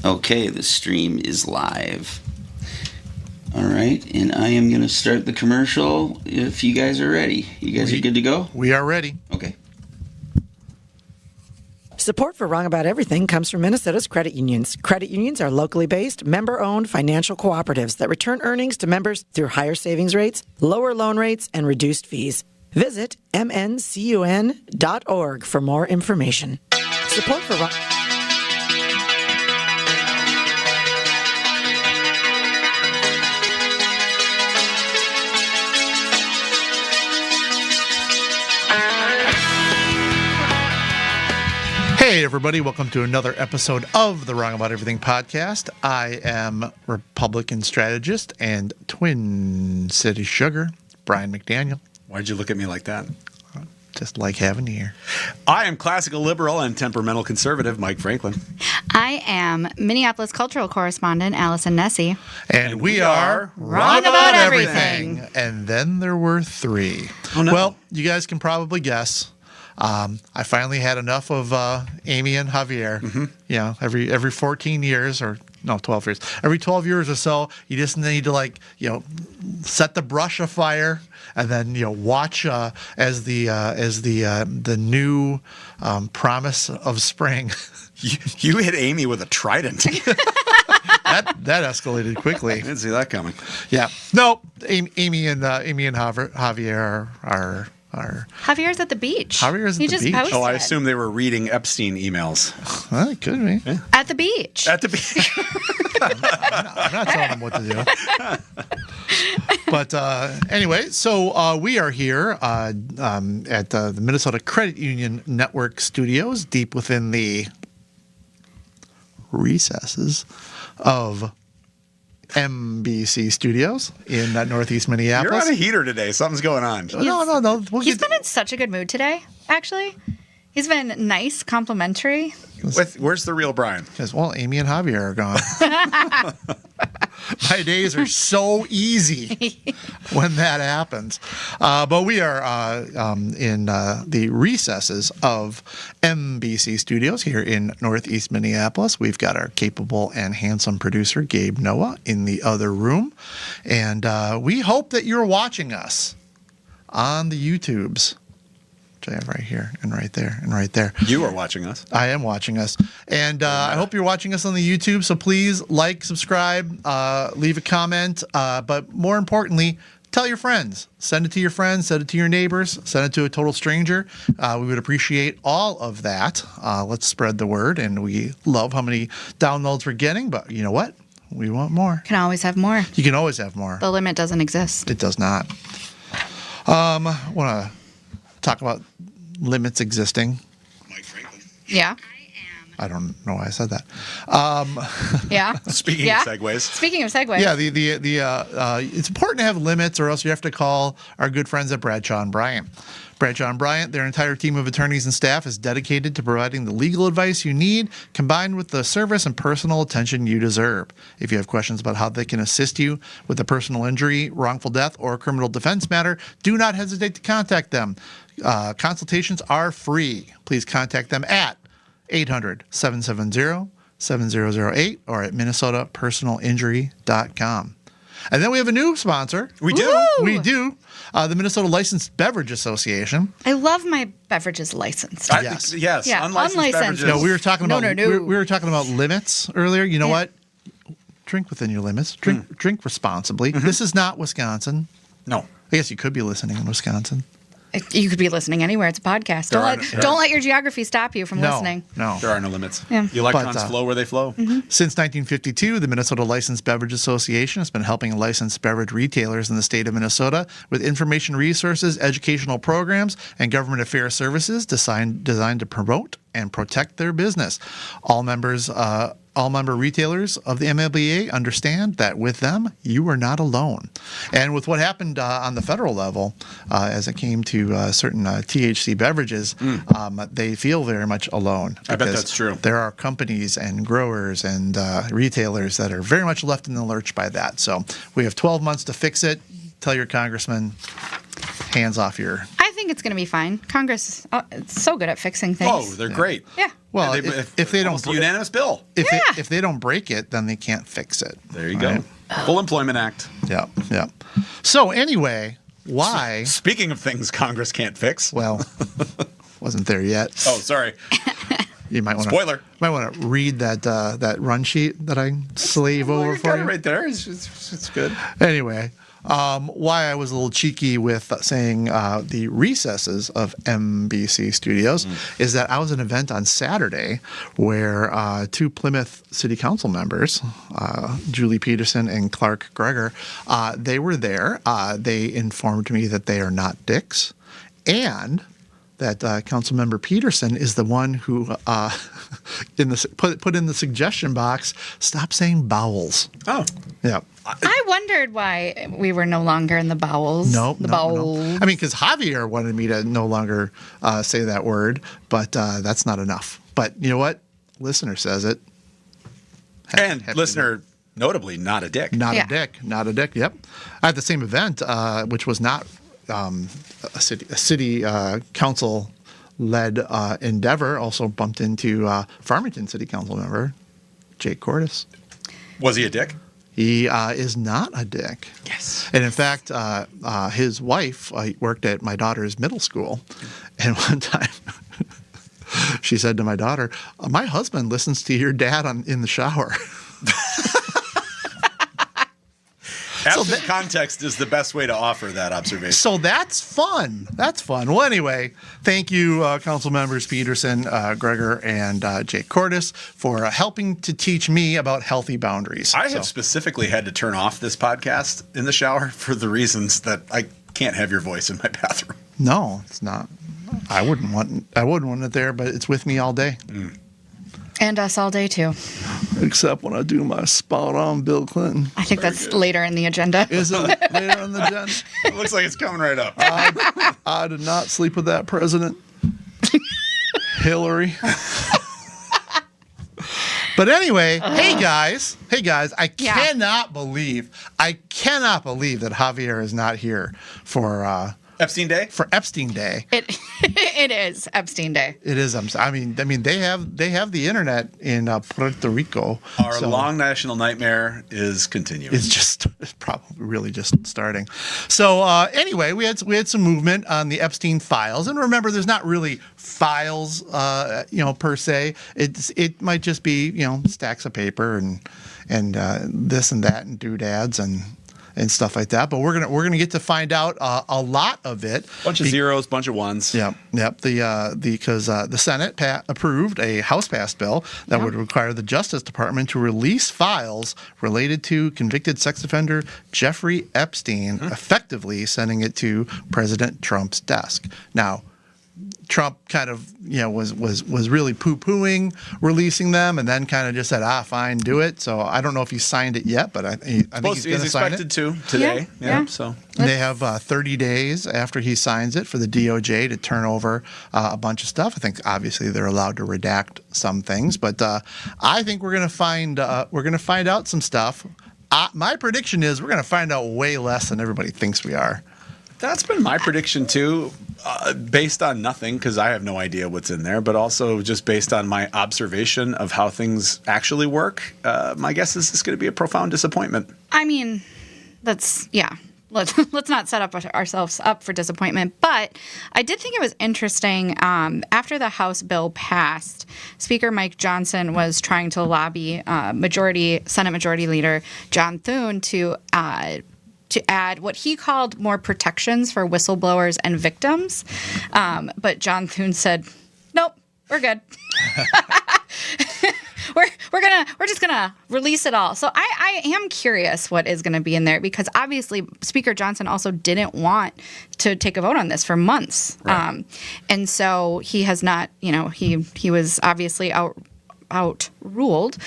Okay, the stream is live. All right, and I am going to start the commercial if you guys are ready. You guys are good to go? We are ready. Okay. Support for Wrong About Everything comes from Minnesota's credit unions. Credit unions are locally based, member-owned financial cooperatives that return earnings to members through higher savings rates, lower loan rates, and reduced fees. Visit mncun.org for more information. Support for Wrong... Hey, everybody. Welcome to another episode of the Wrong About Everything podcast. I am Republican strategist and Twin City Sugar, Brian McDaniel. Why'd you look at me like that? Just like having you here. I am classical liberal and temperamental conservative, Mike Franklin. I am Minneapolis cultural correspondent, Allison Nessie. And we are Wrong About Everything. And then there were three. Oh, no. Well, you guys can probably guess. I finally had enough of Amy and Javier. Mm-hmm. You know, every 14 years or no, 12 years. Every 12 years or so, you just need to set the brush afire and then watch as the new promise of spring. You hit Amy with a trident. that escalated quickly. I didn't see that coming. Yeah. No, Amy and Javier are. Javier's at the beach. Javier's at he the just beach. Posted. Oh, I assume they were reading Epstein emails. Well, it could be. Yeah. At the beach. At the beach. I'm not telling them what to do. But anyway, so we are here at the Minnesota Credit Union Network studios, deep within the recesses of MBC Studios in Northeast Minneapolis. You're on a heater today. Something's going on. No. He's been in such a good mood today, actually. He's been nice, complimentary. Where's the real Brian? Because, well, Amy and Javier are gone. My days are so easy when that happens. But we are in the recesses of MBC Studios here in Northeast Minneapolis. We've got our capable and handsome producer, Gabe Noah, in the other room. And we hope that you're watching us on the YouTubes. I have right here and right there and right there. You are watching us. I am watching us. And I hope you're watching us on the YouTube. So please like, subscribe, leave a comment. But more importantly, tell your friends. Send it to your friends. Send it to your neighbors. Send it to a total stranger. We would appreciate all of that. Let's spread the word. And we love how many downloads we're getting. But you know what? We want more. Can always have more. You can always have more. The limit doesn't exist. It does not. Want to talk about limits existing. Mike Franklin. Yeah. I don't know why I said that. Yeah. Speaking of segues. Speaking of segues. Yeah, it's important to have limits, or else you have to call our good friends at Bradshaw and Bryant. Bradshaw and Bryant, their entire team of attorneys and staff is dedicated to providing the legal advice you need, combined with the service and personal attention you deserve. If you have questions about how they can assist you with a personal injury, wrongful death, or criminal defense matter, do not hesitate to contact them. Consultations are free. Please contact them at 800-770-7008 or at minnesotapersonalinjury.com. And then we have a new sponsor. We do. Woo! We do. The Minnesota Licensed Beverage Association. I love my beverages licensed. Yes. Yes. Yeah, Unlicensed unlicensed. beverages. No, we were talking about No. We were talking about limits earlier. You know what? Drink within your limits. Drink responsibly. Mm-hmm. This is not Wisconsin. No. I guess you could be listening in Wisconsin. You could be listening anywhere. It's a podcast. Don't let your geography stop you from listening. No. There are no limits. Yeah. The electrons But, flow where they flow. Mm-hmm. Since 1952, the Minnesota Licensed Beverage Association has been helping licensed beverage retailers in the state of Minnesota with information resources, educational programs, and government affairs services designed to promote and protect their business. All member retailers of the MLBA understand that with them, you are not alone. And with what happened on the federal level, as it came to certain THC beverages, they feel very much alone. I bet that's true. There are companies and growers and retailers that are very much left in the lurch by that. So we have 12 months to fix it. Tell your congressman, hands off your... I think think it's going to be fine. Congress is so good at fixing things. Oh, they're great. Yeah. Well, And if they don't almost a unanimous bill. if they don't break it, then they can't fix it. There you go. Full Employment Act. Yeah, yeah. So anyway, why? Speaking of things Congress can't fix. Well, wasn't there yet. Oh, sorry. You might want Spoiler. to read that run sheet that I slave over You for got it you. right there. It's good. Anyway, why I was a little cheeky with saying the recesses of MBC Studios is that I was at an event on Saturday where two Plymouth City Council members, Julie Peterson and Clark Greger, they were there. They informed me that they are not dicks, and that Councilmember Peterson is the one who put in the suggestion box, stop saying bowels. Oh. Yeah. I wondered why we were no longer in the bowels. No. Bowels. I mean, because Javier wanted me to no longer say that word, but that's not enough. But you know what? Listener says it. And Happy listener, notably, not a dick. Not Yeah. a dick. Not a dick. Yep. At the same event, which was not a city council led endeavor, also bumped into Farmington City Council member Jake Cordes. Was he a dick? He is not a dick. Yes. And in fact, his wife worked at my daughter's middle school. And one time she said to my daughter, my husband listens to your dad in the shower. Absent context is the best way to offer that observation. So that's fun. That's fun. Well, anyway, thank you, Council members Peterson, Greger, and Jake Cordes for helping to teach me about healthy boundaries. I have specifically had to turn off this podcast in the shower for the reasons that I can't have your voice in my bathroom. No, it's not. I wouldn't want it there, but it's with me all day. And us all day, too. Except when I do my spot on Bill Clinton. I think that's later in the agenda. Is it later on the agenda? It looks like it's coming right up. I did not sleep with that president. Hillary. But anyway, hey guys, I cannot believe that Javier is not here for Epstein Day? For Epstein Day. It is Epstein Day. It is. I mean, they have the internet in Puerto Rico. Our long national nightmare is continuing. It's probably really just starting. So anyway, we had some movement on the Epstein files, and remember, there's not really files, per se. It might just be stacks of paper and this and that and doodads and stuff like that. But we're gonna get to find out a lot of it. Bunch of zeros, bunch of ones. Yep. Because the Senate approved a House-passed bill that would require the Justice Department to release files related to convicted sex offender Jeffrey Epstein, effectively sending it to President Trump's desk. Now, Trump kind of, was really poo-pooing releasing them, and then kind of just said, fine, do it. So I don't know if he signed it yet, but I think he's going to sign it. Expected to today. Yeah. So They have 30 days after he signs it for the DOJ to turn over a bunch of stuff. I think obviously they're allowed to redact some things, but I think we're going to find out some stuff. My prediction is we're going to find out way less than everybody thinks we are. that's been my prediction too, based on nothing because I have no idea what's in there, but also just based on my observation of how things actually work. My guess is it's going to be a profound disappointment. I mean, let's not set ourselves up for disappointment. But I did think it was interesting. After the House bill passed, Speaker Mike Johnson was trying to lobby Senate Majority Leader John Thune to add what he called more protections for whistleblowers and victims. But John Thune said, "Nope, we're good." We're just gonna release it all. So I am curious what is gonna be in there, because obviously Speaker Johnson also didn't want to take a vote on this for months, right. And so he has not. He was obviously outruled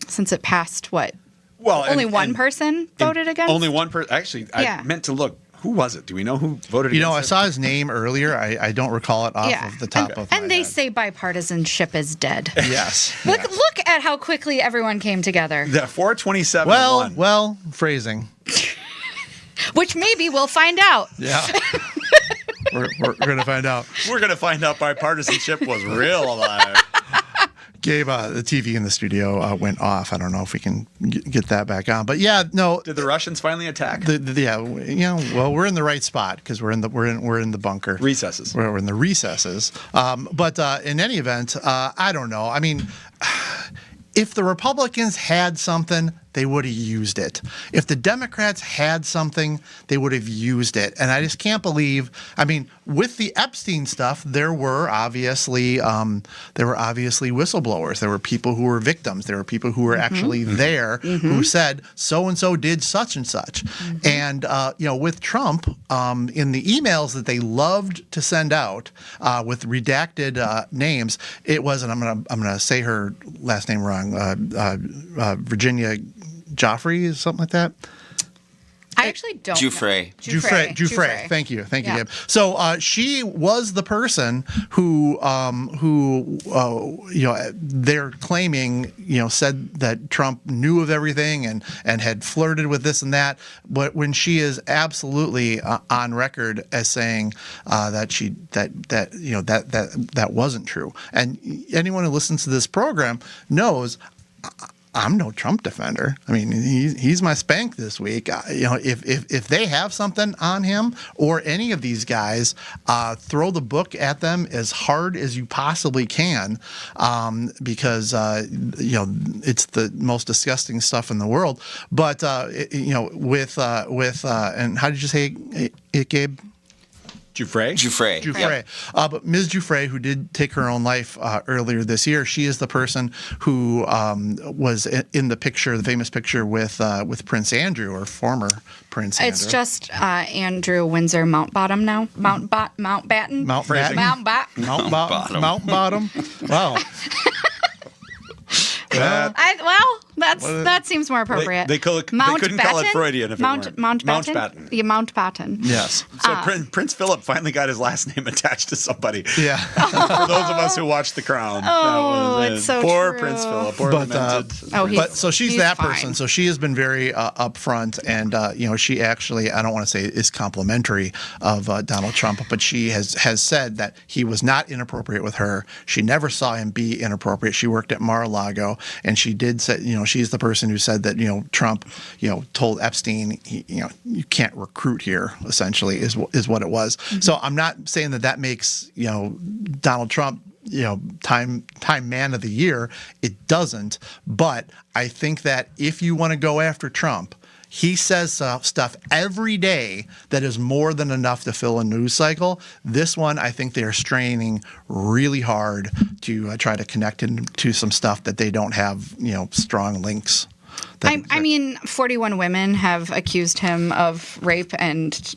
since it passed. Only one person voted against. Only one person. Actually, I meant to look. Who was it? Do we know who voted against I it? saw his name earlier. I don't recall it off of the top of my And they head. say bipartisanship is dead. Yes. Look at how quickly everyone came together. The 427. Well, phrasing. Which maybe we'll find out. Yeah. We're going to find out. We're going to find out bipartisanship was real alive. Gabe, the TV in the studio went off. I don't know if we can get that back on, but yeah, no. Did the Russians finally attack? Well, we're in the right spot because we're in the bunker Recesses. We're in the recesses. But in any event, I don't know. I mean, if the Republicans had something, they would have used it. If the Democrats had something, they would have used it. And I just can't believe. I mean, with the Epstein stuff, there were obviously whistleblowers. There were people who were victims. There were people who were actually there who said so and so did such and such. And with Trump, in the emails that they loved to send out with redacted names, it was, and I'm gonna say her last name wrong, Virginia Joffrey, something like that. I actually don't. Giuffre. Thank you, Gabe. So she was the person who they're claiming, said that Trump knew of everything and had flirted with this and that. But when she is absolutely on record as saying that wasn't true, and anyone who listens to this program knows. I'm no Trump defender. I mean, he's my spank this week. If they have something on him or any of these guys, throw the book at them as hard as you possibly can, because it's the most disgusting stuff in the world. But with and how did you say it, Gabe? Giuffre. Yep. But Ms. Giuffre, who did take her own life earlier this year, she is the person who was in the picture, the famous picture with Prince Andrew, or former Prince Andrew. It's just Andrew Windsor Mountbatten now. Mountbatten. Mountbatten. Wow. That seems more appropriate. They couldn't call it Freudian if it weren't. Mountbatten. Yeah, Mountbatten. Yes. So Prince Philip finally got his last name attached to somebody. Yeah. For those of us who watched The Crown. It's so poor true. Prince Philip. Poor lamented. So she's he's that fine. person. So she has been very upfront, and she actually, I don't want to say is complimentary of Donald Trump, but she has said that he was not inappropriate with her. She never saw him be inappropriate. She worked at Mar-a-Lago, and she did say, she's the person who said that Trump told Epstein you can't recruit here, essentially is what it was. So I'm not saying that makes Donald Trump time man of the year. It doesn't. But I think that if you want to go after Trump, he says stuff every day that is more than enough to fill a news cycle. This one, I think they are straining really hard to try to connect him to some stuff that they don't have, strong links. 41 women have accused him of rape and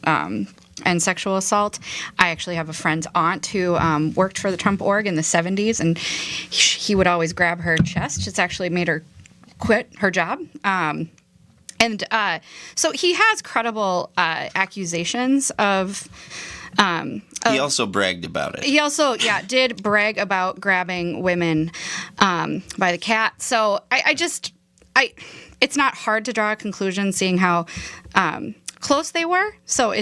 sexual assault. I actually have a friend's aunt who worked for the Trump org in the 70s, and he would always grab her chest. It's actually made her quit her job. So he has credible accusations of. He also bragged about it. He also, did brag about grabbing women by the cat. So it's not hard to draw a conclusion seeing how close they were. So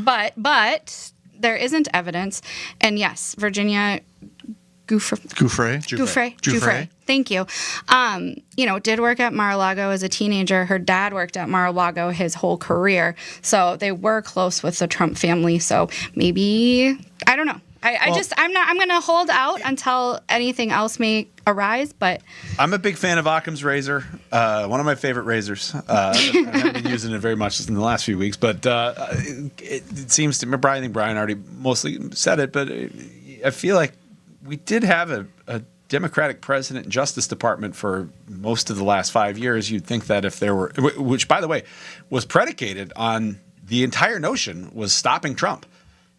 but there isn't evidence. And yes, Virginia Giuffre. Thank you. Did work at Mar-a-Lago as a teenager. Her dad worked at Mar-a-Lago his whole career. So they were close with the Trump family. So maybe, I don't know. I'm going to hold out until anything else may arise, but I'm a big fan of Occam's razor. One of my favorite razors. I haven't been using it very much in the last few weeks, but it seems to me, I think Brian already mostly said it, but I feel like we did have a Democratic president and Justice Department for most of the last 5 years. You'd think that if there were, which by the way, was predicated on the entire notion was stopping Trump.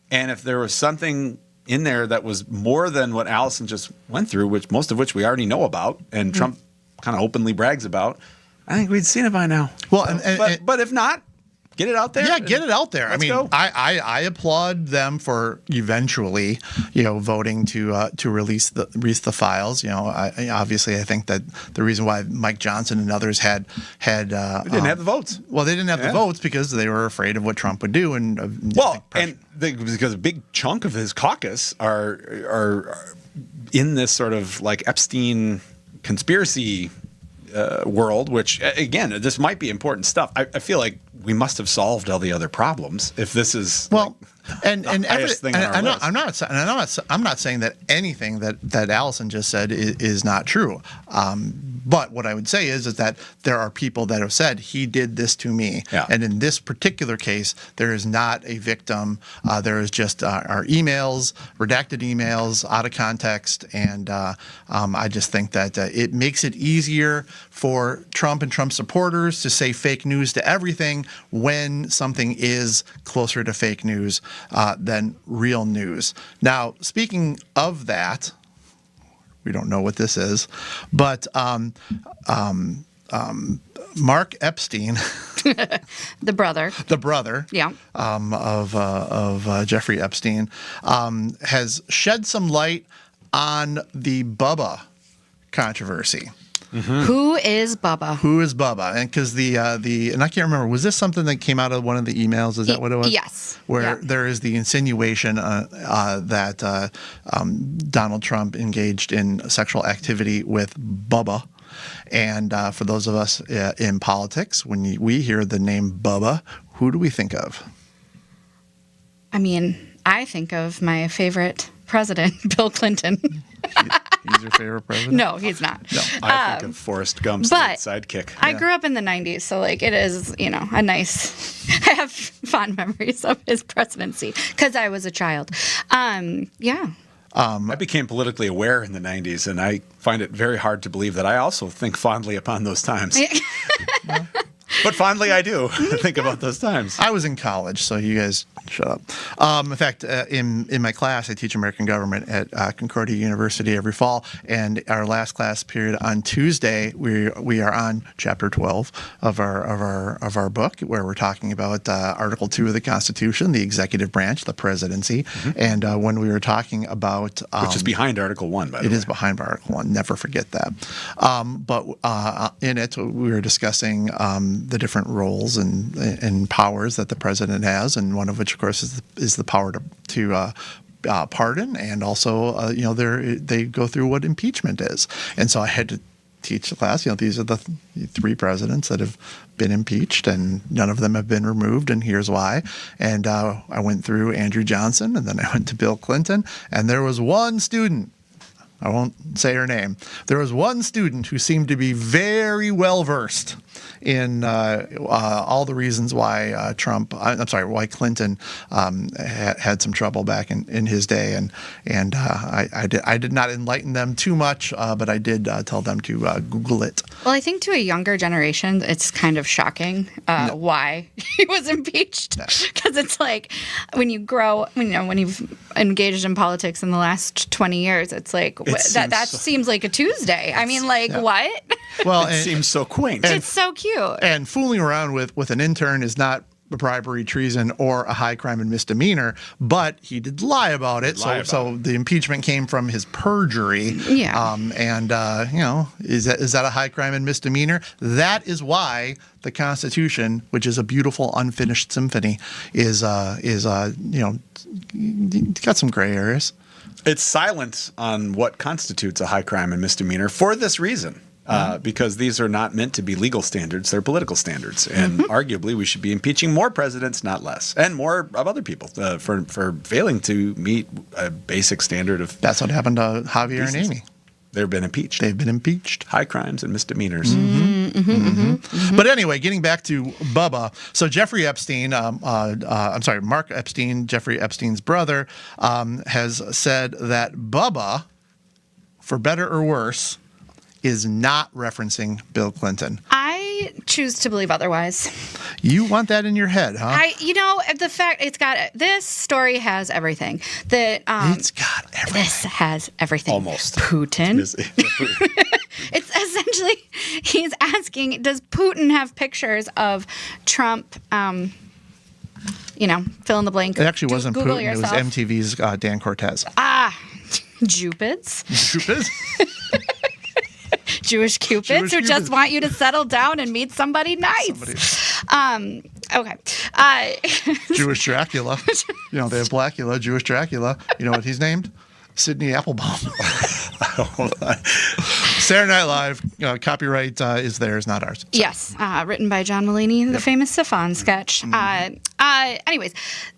And if there was something in there that was more than what Allison just went through, most of which we already know about, and Trump kind of openly brags about, I think we'd seen it by now. Well, but if not, Get it out there. Yeah, get it out there. Let's I mean, go. I applaud them for eventually, voting to release the files. Obviously, I think that the reason why Mike Johnson and others had They didn't have the votes. Well, they didn't have the Yeah. votes because they were afraid of what Trump would do. And Because a big chunk of his caucus are in this sort of like Epstein conspiracy world, which again, this might be important stuff. I feel like we must have solved all the other problems if this is and highest thing on our list. I'm not saying that anything that Allison just said is not true. But what I would say is that there are people that have said he did this to me, Yeah. and in this particular case, there is not a victim. There is just our emails, redacted emails, out of context, and I just think that it makes it easier for Trump and Trump supporters to say fake news to everything when something is closer to fake news than real news. Now, speaking of that. We don't know what this is, but Mark Epstein, The brother. yeah, of Jeffrey Epstein, has shed some light on the Bubba controversy. Mm-hmm. Who is Bubba? And because and I can't remember, was this something that came out of one of the emails? Is that what it was? Yes. Where there is the insinuation that Donald Trump engaged in sexual activity with Bubba. And for those of us in politics, when we hear the name Bubba, who do we think of? I mean, I think of my favorite president, Bill Clinton. He's your favorite president? No, he's not. No. I think of Forrest Gump's but sidekick. I grew up in the 90s, so like it is, a nice, I have fond memories of his presidency because I was a child. Yeah. I became politically aware in the 90s, and I find it very hard to believe that I also think fondly upon those times. But fondly I do think about those times. I was in college, so you guys shut up. In fact, in my class, I teach American government at Concordia University every fall, and our last class period on Tuesday, we are on chapter 12 of our book, where we're talking about Article 2 of the Constitution, the executive branch, the presidency, and when we were talking about which is behind Article 1, by the way. It is behind Article 1. Never forget that. But in it, we were discussing the different roles and powers that the president has, and one of which, of course, is the power to pardon, and also they go through what impeachment is. And so I had to teach the class. These are the three presidents that have been impeached, and none of them have been removed, and here's why. And I went through Andrew Johnson, and then I went to Bill Clinton, and there was one student. I won't say her name. There was one student who seemed to be very well versed in all the reasons why why Clinton had some trouble back in his day, and I did not enlighten them too much, but I did tell them to Google it. Well, I think to a younger generation, it's kind of shocking why he was impeached, because it's like when you grow, when you've engaged in politics in the last 20 years, it's like that seems like a Tuesday. I mean, what? Well, it seems so quaint. It's so cute. And fooling around with an intern is not bribery, treason, or a high crime and misdemeanor, but he did lie about it. So the impeachment came from his perjury. Yeah. Is that a high crime and misdemeanor? That is why the Constitution, which is a beautiful unfinished symphony, is got some gray areas. It's silent on what constitutes a high crime and misdemeanor for this reason. Because these are not meant to be legal standards, they're political standards. And arguably, we should be impeaching more presidents, not less, and more of other people for failing to meet a basic standard of. That's what happened to Javier and Amy. They've been impeached. They've been impeached. High crimes and misdemeanors. But anyway, getting back to Bubba. So Jeffrey Epstein, Mark Epstein, Jeffrey Epstein's brother, has said that Bubba, for better or worse, is not referencing Bill Clinton. I choose to believe otherwise. You want that in your head, huh? The fact this story has everything. It's got everything. This has everything. Almost. Putin. It's essentially actually, he's asking, does Putin have pictures of Trump? Fill in the blank. It actually wasn't Google Putin. yourself. It was MTV's Dan Cortez. Jupids. Jupids? Jewish Cupids Jewish who Cupids. just want you to settle down and meet somebody nice. Okay. Jewish Dracula. They have Blackula, Jewish Dracula. You know what he's named? Sidney Applebaum. Saturday Night Live, copyright is theirs, not ours. Yes, written by John Mulaney, the famous Siphon sketch. Anyways,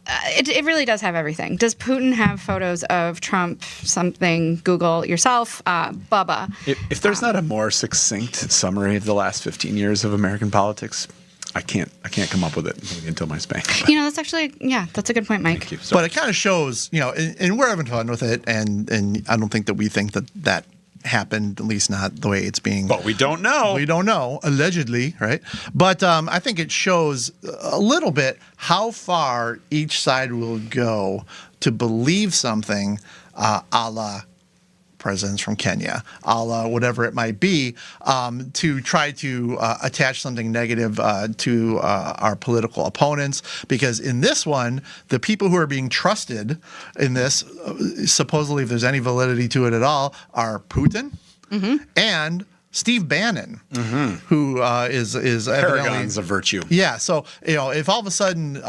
it really does have everything. Does Putin have photos of Trump? Something, Google yourself. Bubba. If there's not a more succinct summary of the last 15 years of American politics, I can't come up with it until my spank. That's actually, that's a good point, Mike. Thank you. But it kind of shows, and we're having fun with it, and I don't think that we think that happened, at least not the way it's being. But we don't know. We don't know, allegedly, right? But I think it shows a little bit how far each side will go to believe something a la presidents from Kenya, a la whatever it might be, to try to attach something negative to our political opponents. Because in this one, the people who are being trusted in this, supposedly if there's any validity to it at all, are Putin and Steve Bannon, who is Paragons of virtue. Yeah, so if all of a sudden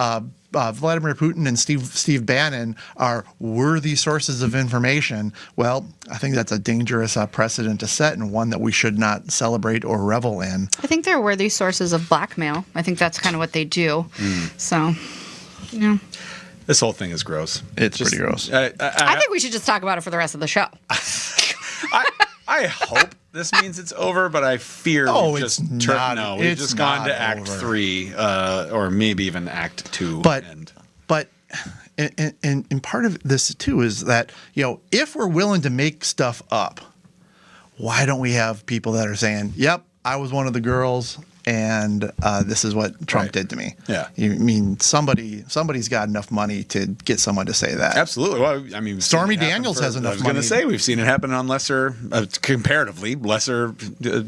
Vladimir Putin and Steve Bannon are worthy sources of information, well, I think that's a dangerous precedent to set, and one that we should not celebrate or revel in. I think they're worthy sources of blackmail. I think that's kind of what they do. So, This whole thing is gross. It's pretty gross. I think we should just talk about it for the rest of the show. I hope this means it's over, but I fear we've just we've just gone to Act 3, or maybe even Act 2. But part of this too is that if we're willing to make stuff up, why don't we have people that are saying, "Yep, I was one of the girls, and this is what Trump did to me"? Yeah, you mean somebody's got enough money to get someone to say that? Absolutely. Well, I mean, Stormy Daniels has enough money. I was going to say we've seen it happen on comparatively lesser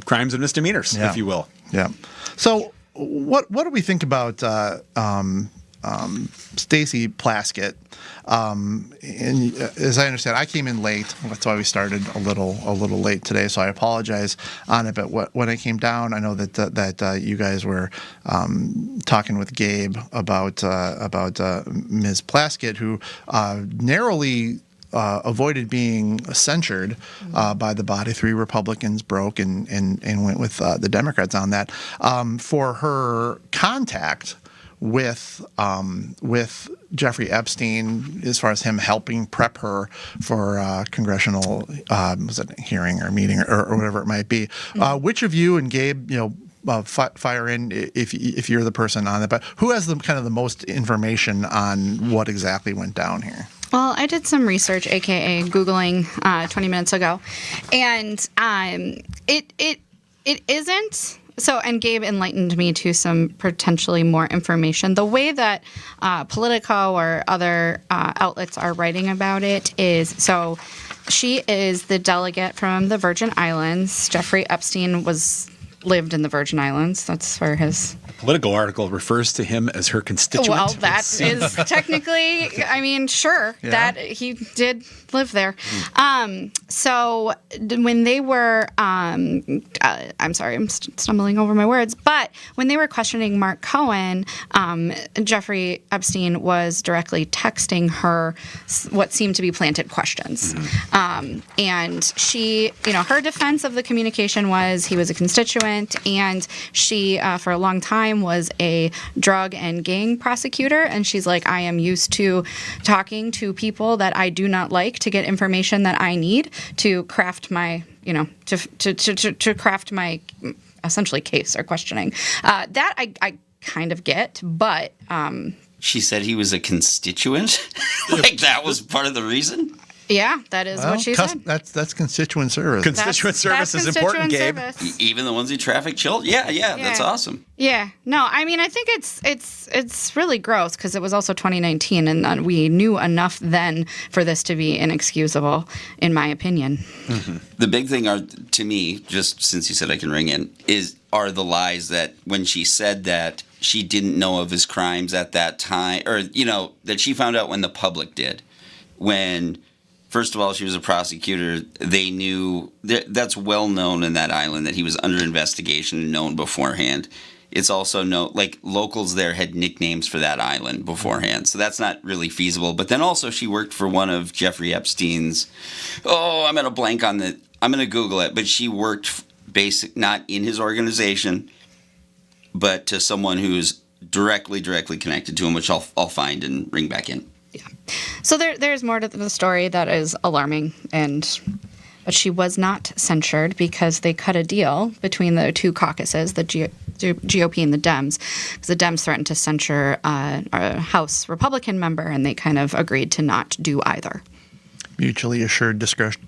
crimes and misdemeanors, if you will. Yeah. So what do we think about Stacey Plaskett? And as I understand, I came in late. That's why we started a little late today. So I apologize on it. But when I came down, I know that you guys were talking with Gabe about Ms. Plaskett, who narrowly avoided being censured by the body. 3 Republicans broke and went with the Democrats on that for her contact with Jeffrey Epstein, as far as him helping prep her for congressional was it hearing or meeting or whatever it might be. Which of you and Gabe, fire in if you're the person on it, but who has the kind of the most information on what exactly went down here? Well, I did some research, aka Googling, 20 minutes ago, and it isn't. So, and Gabe enlightened me to some potentially more information. The way that Politico or other outlets are writing about it is, so she is the delegate from the Virgin Islands. Jeffrey Epstein lived in the Virgin Islands. That's where his Political article refers to him as her constituent. Well, that is technically, sure, that he did live there. So when they were, I'm sorry, I'm stumbling over my words, but when they were questioning Mark Cohen, Jeffrey Epstein was directly texting her what seemed to be planted questions. And she, her defense of the communication was he was a constituent, and she, for a long time, was a drug and gang prosecutor, and she's like, I am used to talking to people that I do not like to get information that I need to craft my, to craft my essentially case or questioning. That I kind of get, but she said he was a constituent. Like that was part of the reason. Yeah, that is what she said. That's constituent service. Constituent service is important, Gabe. Even the ones who traffic children. Yeah, that's awesome. Yeah, no, I mean, I think it's really gross because it was also 2019, and we knew enough then for this to be inexcusable, in my opinion. Mm-hmm. The big thing to me, just since you said I can ring in, are the lies that when she said that she didn't know of his crimes at that time, or that she found out when the public did. When, first of all, she was a prosecutor, they knew that's well known in that island that he was under investigation and known beforehand. It's also known, like, locals there had nicknames for that island beforehand, so that's not really feasible. But then also she worked for one of Jeffrey Epstein's, I'm going to blank on I'm going to Google it, but she worked not in his organization, but to someone who's directly connected to him, which I'll find and ring back in. Yeah. So there's more to the story that is alarming, but she was not censured because they cut a deal between the two caucuses, the GOP and the Dems, because the Dems threatened to censure a House Republican member, and they kind of agreed to not do either. Mutually assured destruction.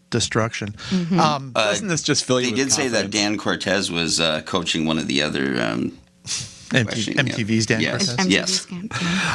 Mm-hmm. Doesn't this just fill you with confidence? They did say that Dan Cortez was coaching one of the other MTV's Dan Cortez. Yes.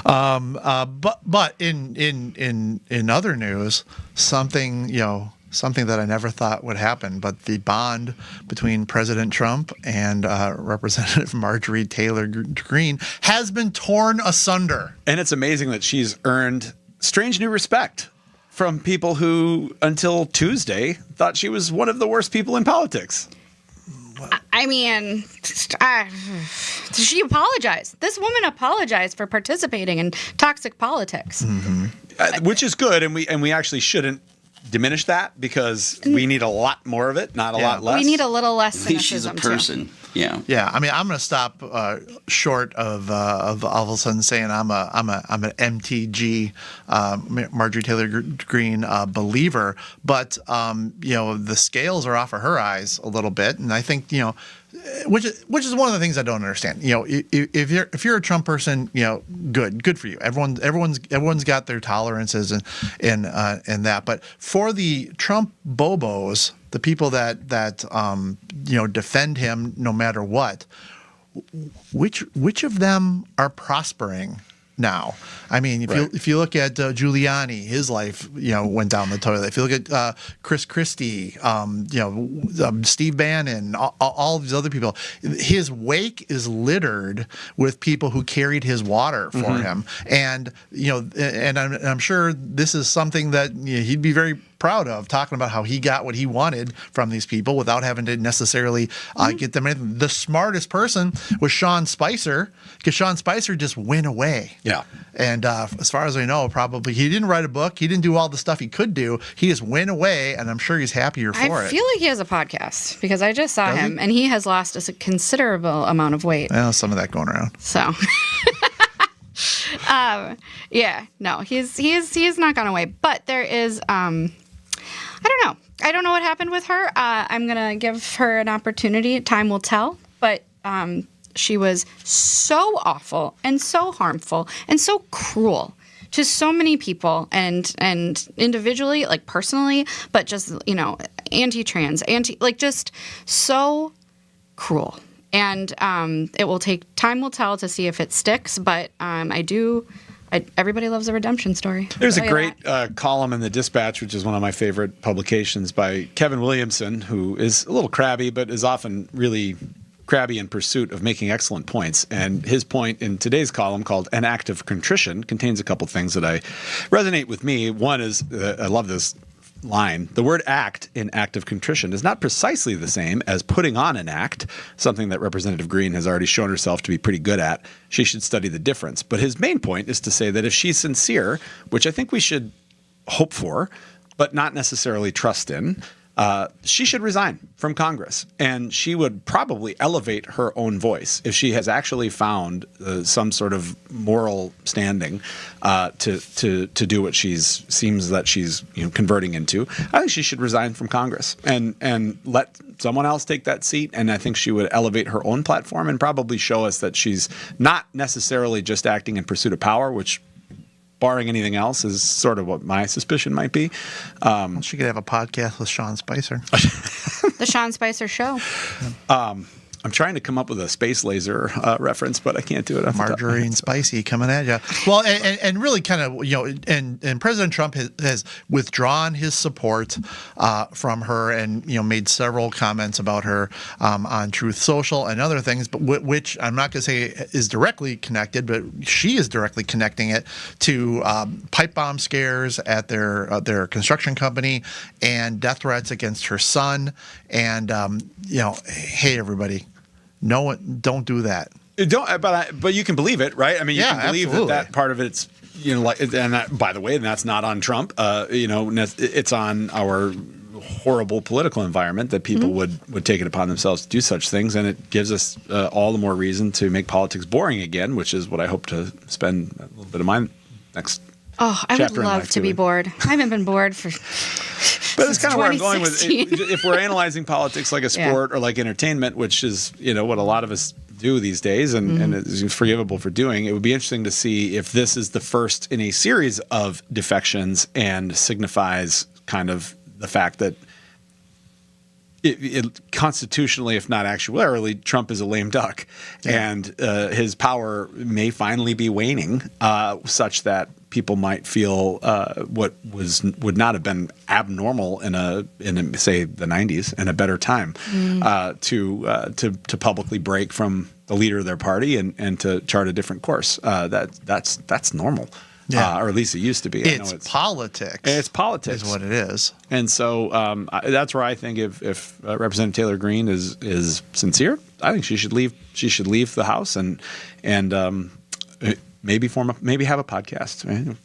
But in other news, something that I never thought would happen, but the bond between President Trump and Representative Marjorie Taylor Greene has been torn asunder. And it's amazing that she's earned strange new respect from people who, until Tuesday, thought she was one of the worst people in politics. I mean, she apologized. This woman apologized for participating in toxic politics. Mm-hmm. Which is good, and we actually shouldn't diminish that because we need a lot more of it, not a lot less. We need a little less cynicism. At least she's a person. Too. Yeah. I mean, I'm going to stop short of all of a sudden saying I'm an MTG Marjorie Taylor Greene believer, but the scales are off of her eyes a little bit, and I think which is one of the things I don't understand. If you're a Trump person, good for you. Everyone's got their tolerances and that. But for the Trump bobos, the people that defend him no matter what, which of them are prospering now? I mean, if you look at Giuliani, his life went down the toilet. If you look at Chris Christie, Steve Bannon, all these other people, his wake is littered with people who carried his water for him, and I'm sure this is something that he'd be very proud of, talking about how he got what he wanted from these people without having to necessarily get them anything. The smartest person was Sean Spicer, because Sean Spicer just went away. Yeah. And as far as I know, probably he didn't write a book. He didn't do all the stuff he could do. He just went away, and I'm sure he's happier for it. I feel like he has a podcast because I just saw him, and he has lost a considerable amount of weight. Well, some of that going around. So, he's not gone away. But there is, I don't know. I don't know what happened with her. I'm gonna give her an opportunity. Time will tell. But she was so awful and so harmful and so cruel to so many people and individually, like personally, but just, anti-trans, just so cruel. And time will tell to see if it sticks, but everybody loves a redemption story. There's a great column in the Dispatch, which is one of my favorite publications, by Kevin Williamson, who is a little crabby, but is often really crabby in pursuit of making excellent points. And his point in today's column, called An Act of Contrition, contains a couple things that I resonate with me. One is, I love this line. The word act in act of contrition is not precisely the same as putting on an act, something that Representative Greene has already shown herself to be pretty good at. She should study the difference. But his main point is to say that if she's sincere, which I think we should hope for, but not necessarily trust in, she should resign from Congress, and she would probably elevate her own voice if she has actually found some sort of moral standing to do what seems that she's converting into. I think she should resign from Congress and let someone else take that seat. And I think she would elevate her own platform and probably show us that she's not necessarily just acting in pursuit of power, which barring anything else, is sort of what my suspicion might be. She could have a podcast with Sean Spicer. The Sean Spicer Show. I'm trying to come up with a space laser reference, but I can't do it. Marjorie and Spicy coming at you. Well, and really kind of, and President Trump has withdrawn his support from her and, made several comments about her on Truth Social and other things, but which I'm not going to say is directly connected, but she is directly connecting it to pipe bomb scares at their construction company and death threats against her son. And, hey, everybody. No, don't do that. But you can believe it, right? I mean, you can believe absolutely. that part of it's, and that, by the way, that's not on Trump. It's on our horrible political environment that people would take it upon themselves to do such things, and it gives us all the more reason to make politics boring again, which is what I hope to spend a little bit of my next. Oh, I would love to be bored. I haven't been bored for. But it's kind of where I'm going with it. 2016. If we're analyzing politics like a sport or like entertainment, which is what a lot of us do these days, and is forgivable for doing, it would be interesting to see if this is the first in a series of defections and signifies kind of the fact that it constitutionally, if not actuarially, Trump is a lame duck, and his power may finally be waning, such that people might feel what would not have been abnormal in say the 90s in a better time to publicly break from the leader of their party and to chart a different course. That's normal. Or at least it used to be. It's politics. It's politics is what it is. And so that's where I think if Representative Taylor Greene is sincere, I think she should leave. She should leave the House and maybe have a podcast. Right?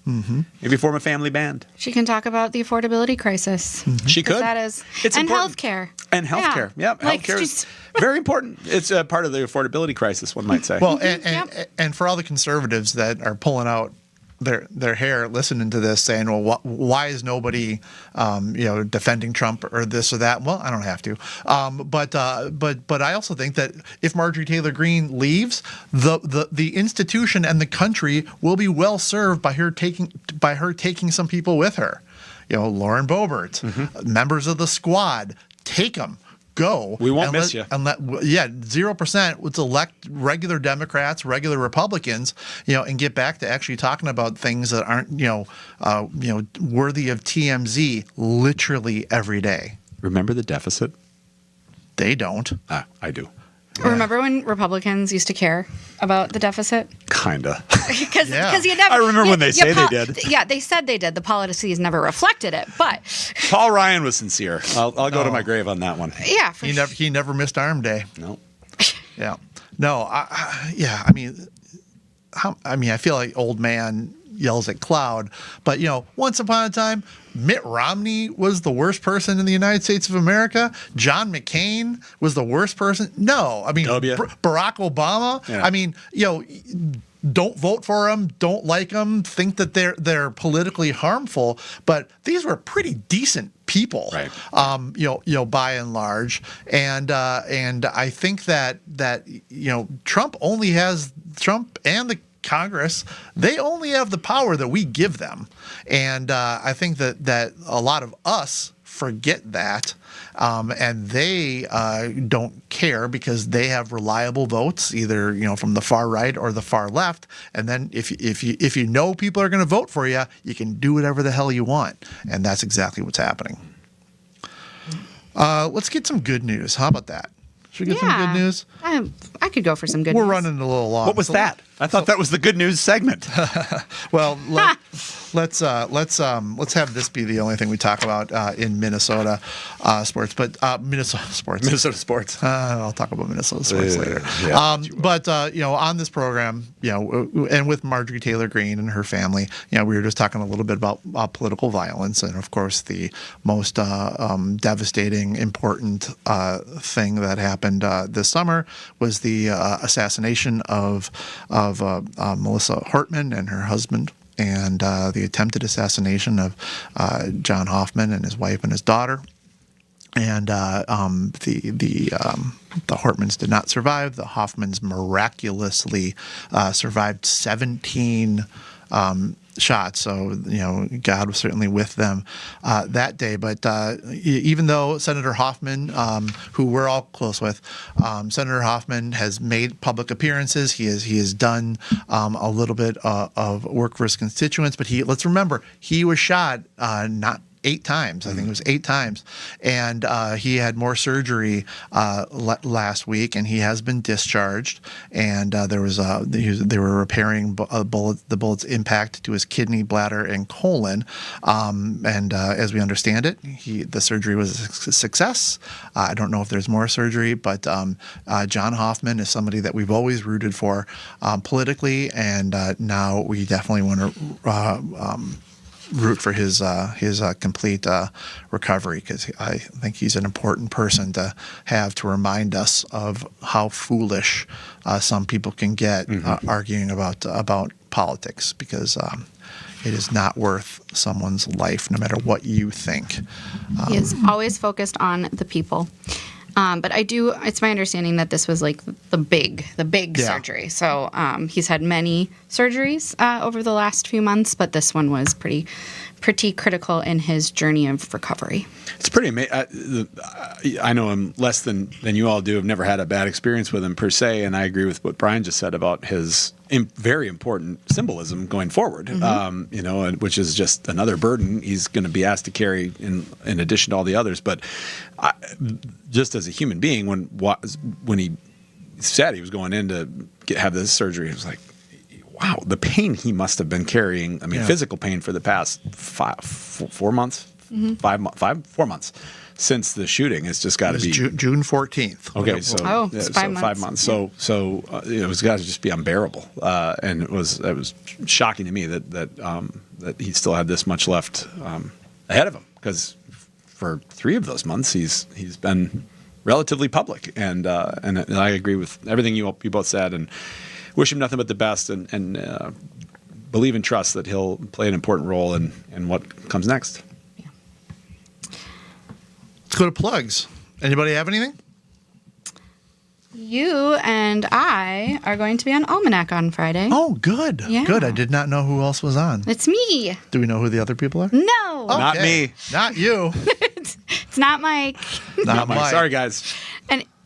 Maybe form a family band. She can talk about the affordability crisis. She could. That is, it's and important. healthcare. And healthcare. Yeah, healthcare is very important. It's a part of the affordability crisis, one might say. Well, and for all the conservatives that are pulling out their hair listening to this, saying, well, why is nobody defending Trump or this or that? Well, I don't have to, but I also think that if Marjorie Taylor Greene leaves, the institution and the country will be well served by her taking some people with her. Lauren Boebert, members of the squad, take them. Go. We won't miss you. 0%. Let's elect regular Democrats, regular Republicans, and get back to actually talking about things that aren't, worthy of TMZ literally every day. Remember the deficit? They don't. I do. Remember when Republicans used to care about the deficit? Kinda. Because you never. I remember when they say they did. Yeah, they said they did. The policies never reflected it. But Paul Ryan was sincere. I'll go to my grave on that one. yeah, He never missed Arm Day. No. Yeah. No. I feel like old man yells at cloud, but once upon a time, Mitt Romney was the worst person in the United States of America. John McCain was the worst person. No, Barack Obama. Yeah. Don't vote for them, don't like them, think that they're politically harmful, but these were pretty decent people, right? By and large, and I think that Trump and the Congress, they only have the power that we give them, and I think that a lot of us forget that, and they don't care because they have reliable votes, either from the far right or the far left. And then if you know people are going to vote for you, you can do whatever the hell you want, and that's exactly what's happening. Let's get some good news. How about that? Should we get some good news? I could go for some good news. We're running a little long. What was that? I thought that was the good news segment. Well, let's have this be the only thing we talk about in Minnesota sports. But Minnesota sports. I'll talk about Minnesota sports later. Yeah, but on this program, and with Marjorie Taylor Greene and her family, we were just talking a little bit about political violence, and of course, the most devastating, important thing that happened this summer was the assassination of Melissa Hartman and her husband, and the attempted assassination of John Hoffman and his wife and his daughter. And the Hartmans did not survive. The Hoffmans miraculously survived 17 shot. So, God was certainly with them that day. But even though Senator Hoffman, who we're all close with, Senator Hoffman has made public appearances. He has done a little bit of work for his constituents. But let's remember, he was shot not 8 times. I think it was 8 times. And he had more surgery last week, and he has been discharged. And they were repairing the bullet's impact to his kidney, bladder, and colon. And as we understand it, the surgery was a success. I don't know if there's more surgery, but John Hoffman is somebody that we've always rooted for politically, and now we definitely want to root for his complete recovery, because I think he's an important person to have to remind us of how foolish some people can get arguing about politics, because it is not worth someone's life, no matter what you think. He is always focused on the people. But it's my understanding that this was like the big surgery. So he's had many surgeries over the last few months, but this one was pretty critical in his journey of recovery. It's pretty amazing. I know him less than you all do. I've never had a bad experience with him per se, and I agree with what Brian just said about his very important symbolism going forward. Which is just another burden he's going to be asked to carry in addition to all the others. But just as a human being, when he said he was going in to have this surgery, it was like, wow, the pain he must have been carrying. I mean, physical pain for the past 4 months, 4 months since the shooting. It's just got to be June 14th. Okay, so 5 months. So it's got to just be unbearable. And it was shocking to me that he still had this much left ahead of him, because for 3 of those months he's been relatively public, and I agree with everything you both said, and wish him nothing but the best, and believe and trust that he'll play an important role in what comes next. Yeah. Let's go to plugs. Anybody have anything? You and I are going to be on Almanac on Friday. Oh, good. Yeah. Good. I did not know who else was on. It's me. Do we know who the other people are? No. Okay. Not me. Not you. It's not Mike. Not Mike. Sorry, guys.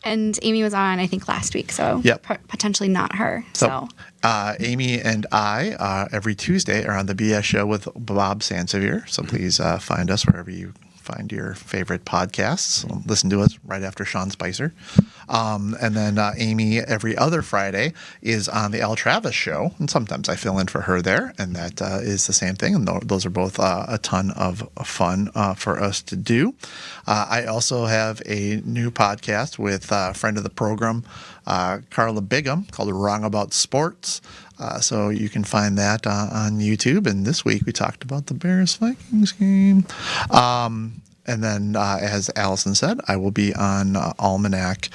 And Amy was on, I think, last week, so potentially not her. So Amy and I, every Tuesday, are on the BS show with Bob Sansevier. So please find us wherever you find your favorite podcasts. Listen to us right after Sean Spicer. And then Amy, every other Friday, is on the Al Travis show. And sometimes I fill in for her there. And that is the same thing. And those are both a ton of fun for us to do. I also have a new podcast with a friend of the program, Carla Bigham, called Wrong About Sports. So you can find that on YouTube. And this week we talked about the Bears-Vikings game. And then, as Allison said, I will be on Almanac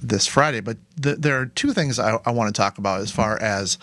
this Friday. But there are 2 things I want to talk about as far as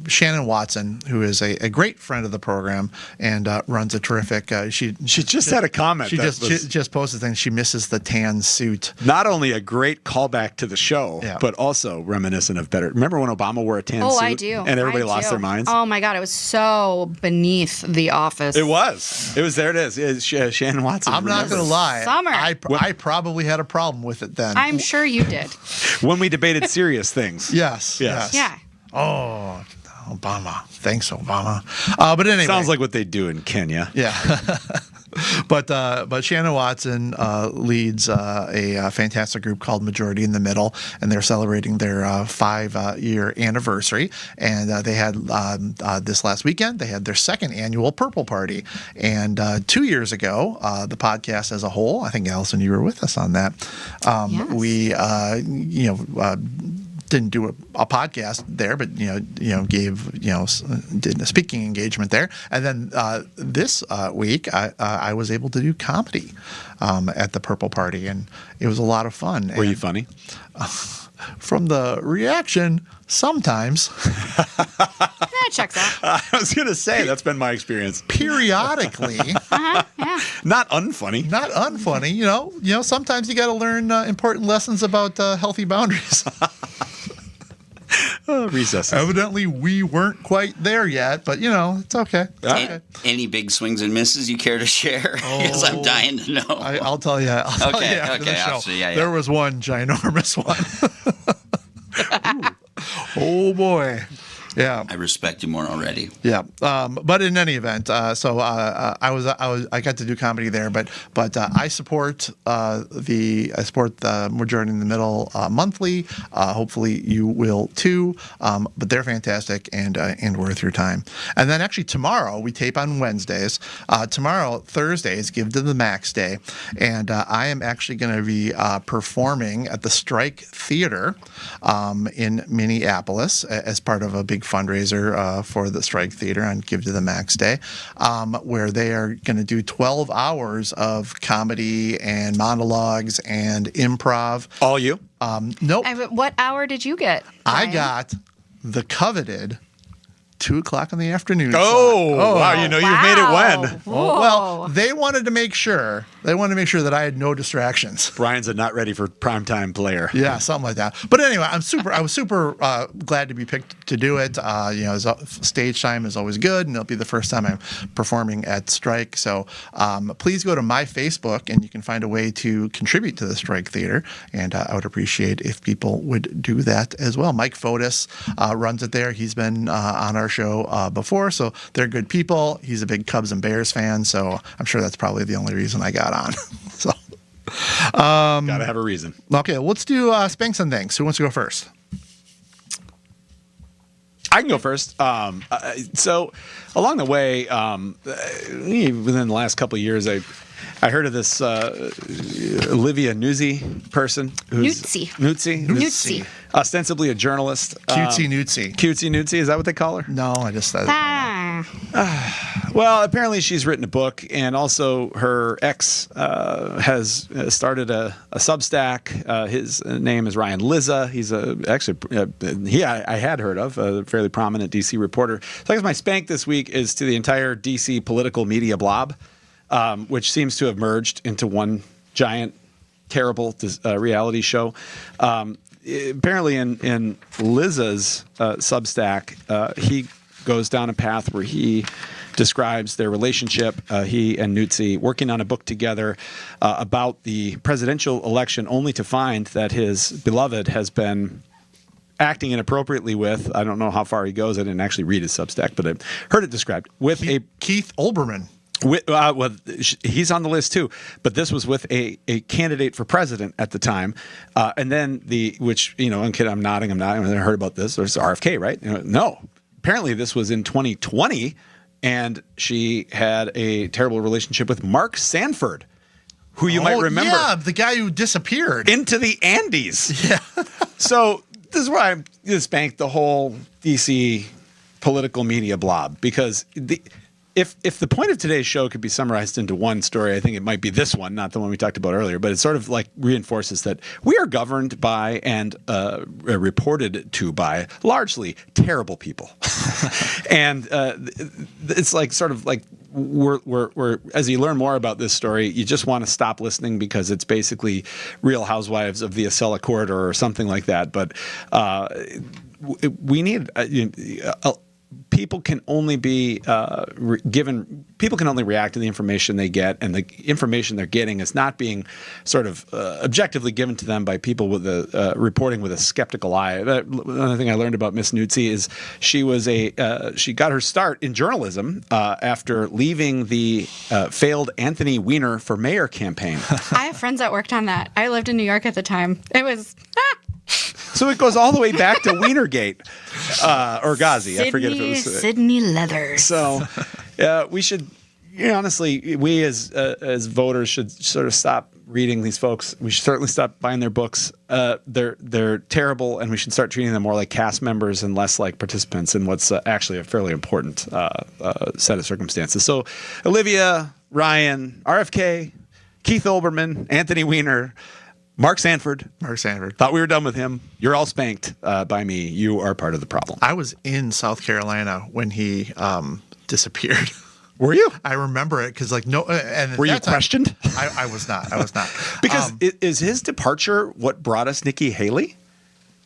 Shannon Watson, who is a great friend of the program and runs a terrific. She just had a comment. She just posted things. She misses the tan suit. Not only a great callback to the show, Yeah. but also reminiscent of better. Remember when Obama wore a tan suit? Oh, I do. And everybody lost their minds? Oh, my God. It was so beneath The Office. It was. There it is. It's Shannon Watson. I'm not going to lie. Summer. I probably had a problem with it then. I'm sure you did. When we debated serious things. Yes. Yeah. Oh, Obama. Thanks, Obama. But anyway. Sounds like what they do in Kenya. Yeah. But Shannon Watson leads a fantastic group called Majority in the Middle, and they're celebrating their 5-year anniversary. And they had this last weekend, they had their 2nd annual Purple Party. And 2 years ago, the podcast as a whole, I think, Allison, you were with us on that. Yes. We, didn't do a podcast there, but did a speaking engagement there, and then this week I was able to do comedy at the Purple Party, and it was a lot of fun. Were you funny? From the reaction, sometimes. That checks out. I was going to say that's been my experience. Periodically. Yeah. Not unfunny. Not unfunny. Sometimes you got to learn important lessons about healthy boundaries. Recesses. Evidently, we weren't quite there yet, but it's okay. It's okay. Any big swings and misses you care to share? Because I'm dying to know. I'll tell you. I'll tell you after the show. Yeah. There was one ginormous one. Oh boy. Yeah, I respect you more already. yeah. But in any event, I got to do comedy there, but I support the Majority in the Middle monthly. Hopefully you will too. But they're fantastic and worth your time. And then actually tomorrow we tape on Wednesdays. Tomorrow, Thursday, is Give to the Max Day, and I am actually going to be performing at the Strike Theater in Minneapolis as part of a big fundraiser for the Strike Theater on Give to the Max Day, where they are going to do 12 hours of comedy and monologues and improv. All you? Nope. What hour did you get? I Brian? got the coveted 2:00 in the afternoon. Oh, wow. You've made it when? Whoa. Well, they wanted to make sure that I had no distractions. Brian's a not ready for primetime player. Yeah, something like that. But anyway, I was super glad to be picked to do it. Stage time is always good, and it'll be the first time I'm performing at Strike. So please go to my Facebook, and you can find a way to contribute to the Strike Theater. And I would appreciate if people would do that as well. Mike Fotis runs it there. He's been on our show before, so they're good people. He's a big Cubs and Bears fan, so I'm sure that's probably the only reason I got on. So, Gotta have a reason. okay, let's do Spanks and Things. Who wants to go first? I can go first. So along the way, within the last couple of years, I heard of this Olivia Nuzzi person. Nuzzi. Ostensibly a journalist. Cutesy Newtsy. Cutesy Nuzzi, is that what they call her? No, I just said Well, apparently she's written a book, and also her ex has started a Substack. His name is Ryan Lizza. He's I had heard of, a fairly prominent DC reporter. So I guess my spank this week is to the entire DC political media blob, which seems to have merged into one giant, terrible reality show. Apparently in Lizza's Substack, he goes down a path where he describes their relationship, he and Nuzzi working on a book together about the presidential election, only to find that his beloved has been acting inappropriately with, I don't know how far he goes, I didn't actually read his Substack, but I heard it described, with Keith Olbermann. He's on the list too, but this was with a candidate for president at the time, and then I'm nodding, I heard about this. There's RFK, right? No, apparently this was in 2020, and she had a terrible relationship with Mark Sanford, who you might remember. Yeah, the guy who disappeared into the Andes. Yeah. So this is why I spanked the whole DC political media blob, because if the point of today's show could be summarized into one story, I think it might be this one, not the one we talked about earlier, but it sort of like reinforces that we are governed by and reported to by largely terrible people. And it's like sort of like we're as you learn more about this story, you just want to stop listening because it's basically Real Housewives of the Acela Corridor or something like that. But we need people can only be people can only react to the information they get, and the information they're getting is not being sort of objectively given to them by people with reporting with a skeptical eye. Another thing I learned about Miss Nuzzi is she got her start in journalism after leaving the failed Anthony Weiner for mayor campaign. I have friends that worked on that. I lived in New York at the time. It was So it goes all the way back to Wienergate, or Ghazi. I forget if it was Sydney Leathers. So we should, honestly, we as voters should sort of stop reading these folks. We should certainly stop buying their books. They're terrible, and we should start treating them more like cast members and less like participants in what's actually a fairly important set of circumstances. So Olivia, Ryan, RFK, Keith Olbermann, Anthony Weiner, Mark Sanford. Thought we were done with him. You're all spanked by me. You are part of the problem. I was in South Carolina when he disappeared. Were you? I remember it because, and were you questioned? I was not. Because is his departure what brought us Nikki Haley?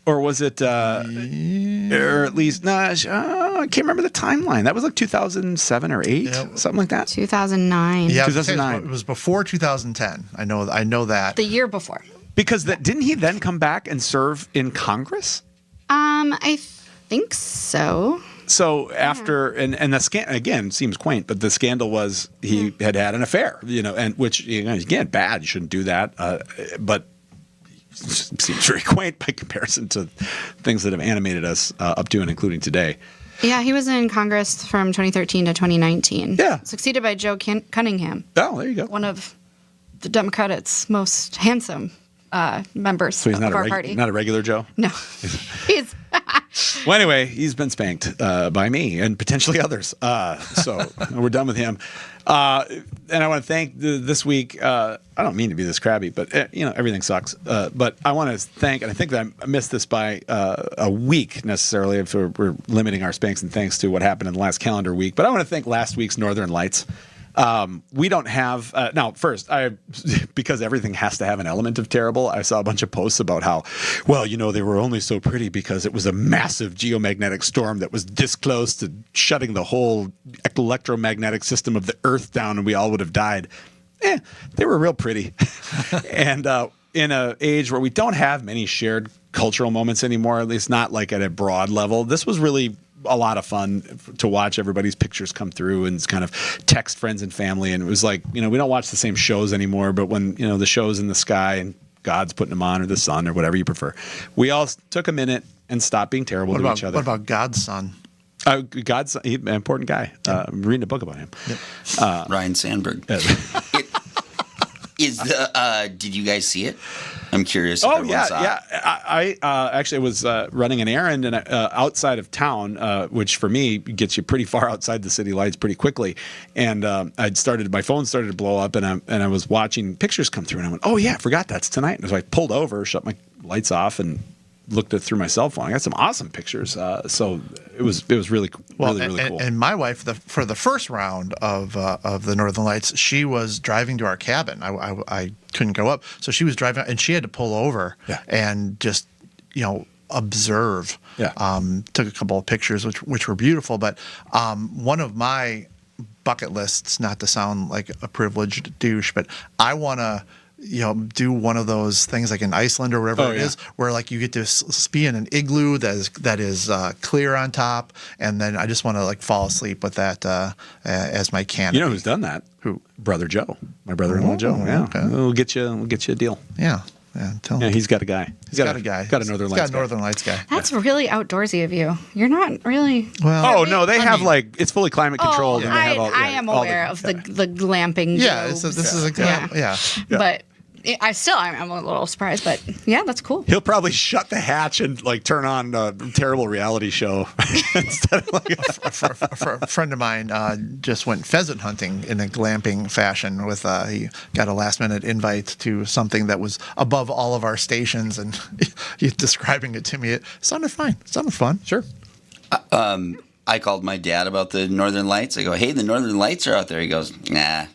Or was it, or at least, I can't remember the timeline. That was like 2007 or 8, something like that. 2009. Yeah, 2009. it was before 2010. I know that. The year before. Because didn't he then come back and serve in Congress? I think so. So after, and the scandal, again, seems quaint, but the scandal was he had an affair, and which, again, bad. You shouldn't do that. But seems very quaint by comparison to things that have animated us up to and including today. Yeah, he was in Congress from 2013 to 2019. Yeah. Succeeded by Joe Cunningham. Oh, there you go. One of the Democrats' most handsome members So he's of our party. Not a regular Joe? No. He's... Well, anyway, he's been spanked by me and potentially others. So we're done with him. And I want to thank this week. I don't mean to be this crabby, but everything sucks. But I want to thank, and I think that I missed this by a week necessarily if we're limiting our spanks and thanks to what happened in the last calendar week. But I want to thank last week's Northern Lights. We don't have now. First, because everything has to have an element of terrible. I saw a bunch of posts about how, they were only so pretty because it was a massive geomagnetic storm that was this close to shutting the whole electromagnetic system of the Earth down, and we all would have died. They were real pretty, and in an age where we don't have many shared cultural moments anymore, at least not like at a broad level, this was really a lot of fun to watch everybody's pictures come through and kind of text friends and family. And it was like, we don't watch the same shows anymore, but when, the show's in the sky and God's putting them on, or the sun, or whatever you prefer, we all took a minute and stopped being terrible to each other. What about God's son? God's an important guy. I'm reading a book about him. Yep. Ryan Sandberg. Did you guys see it? I'm curious. If everyone saw it. I actually was running an errand and outside of town, which for me gets you pretty far outside the city lights pretty quickly. And my phone started to blow up, and I was watching pictures come through, and I went, "Oh yeah, I forgot that's tonight." And so I pulled over, shut my lights off, and looked through my cell phone. I got some awesome pictures. So it was really really cool. And my wife, for the first round of the Northern Lights, she was driving to our cabin. I couldn't go up, so she was driving, and she had to pull over and just observe. Took a couple of pictures, which were beautiful. But one of my bucket lists, not to sound like a privileged douche, but I want to do one of those things like in Iceland or wherever it is, where like you get to be in an igloo that is clear on top, and then I just want to like fall asleep with that as my canopy. You know who's done that? Who? Brother Joe, my brother-in-law Joe. Yeah, okay. We'll get you a deal. Yeah. Tell him. He's got a guy. He's got a guy. Got a Northern Lights. Got a Northern Lights guy. That's really outdoorsy of you. You're not really. Well. Oh no, they have it's fully climate controlled. And they have all, I am aware of the glamping. Yeah, this is a yeah. But I'm a little surprised. But yeah, that's cool. He'll probably shut the hatch and turn on a terrible reality show instead of a friend of mine just went pheasant hunting in a glamping fashion with he got a last minute invite to something that was above all of our stations, and he's describing it to me. It sounded fine. It sounded fun. Sure. I called my dad about the Northern Lights. I go, "Hey, the Northern Lights are out there." He goes, "Nah."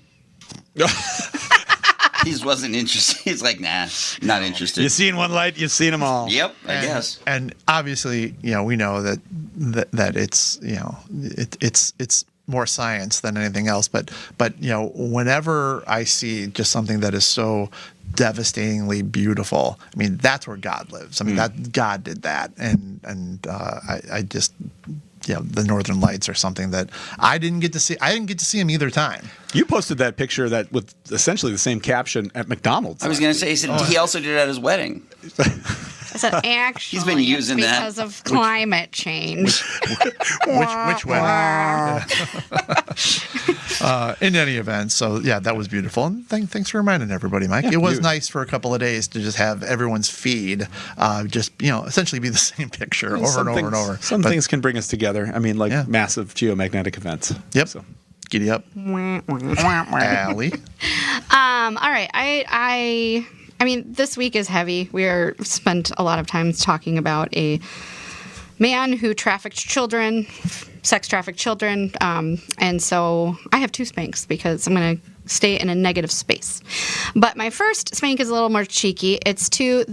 He just wasn't interested. He's like, "Nah, not interested." You seen one light, you've seen them all. Yep, I guess. And obviously, we know that it's it's more science than anything else. But whenever I see just something that is so devastatingly beautiful, I mean, that's where God lives. I mean, that God did that, and I just. The Northern Lights are something that I didn't get to see. I didn't get to see them either time. You posted that picture with essentially the same caption at McDonald's. I was going to say, he also did it at his wedding. I said, actually, he's been using because of climate change. Which wedding? In any event, so yeah, that was beautiful. And thanks for reminding everybody, Mike. It was nice for a couple of days to just have everyone's feed essentially be the same picture over and over and over. Some things can bring us together. I mean, massive geomagnetic events. Yep. So. Giddy up. Allie. All right. I mean, this week is heavy. We spent a lot of time talking about a man who sex trafficked children. And so I have 2 spanks because I'm going to stay in a negative space. But my first spank is a little more cheeky. It's to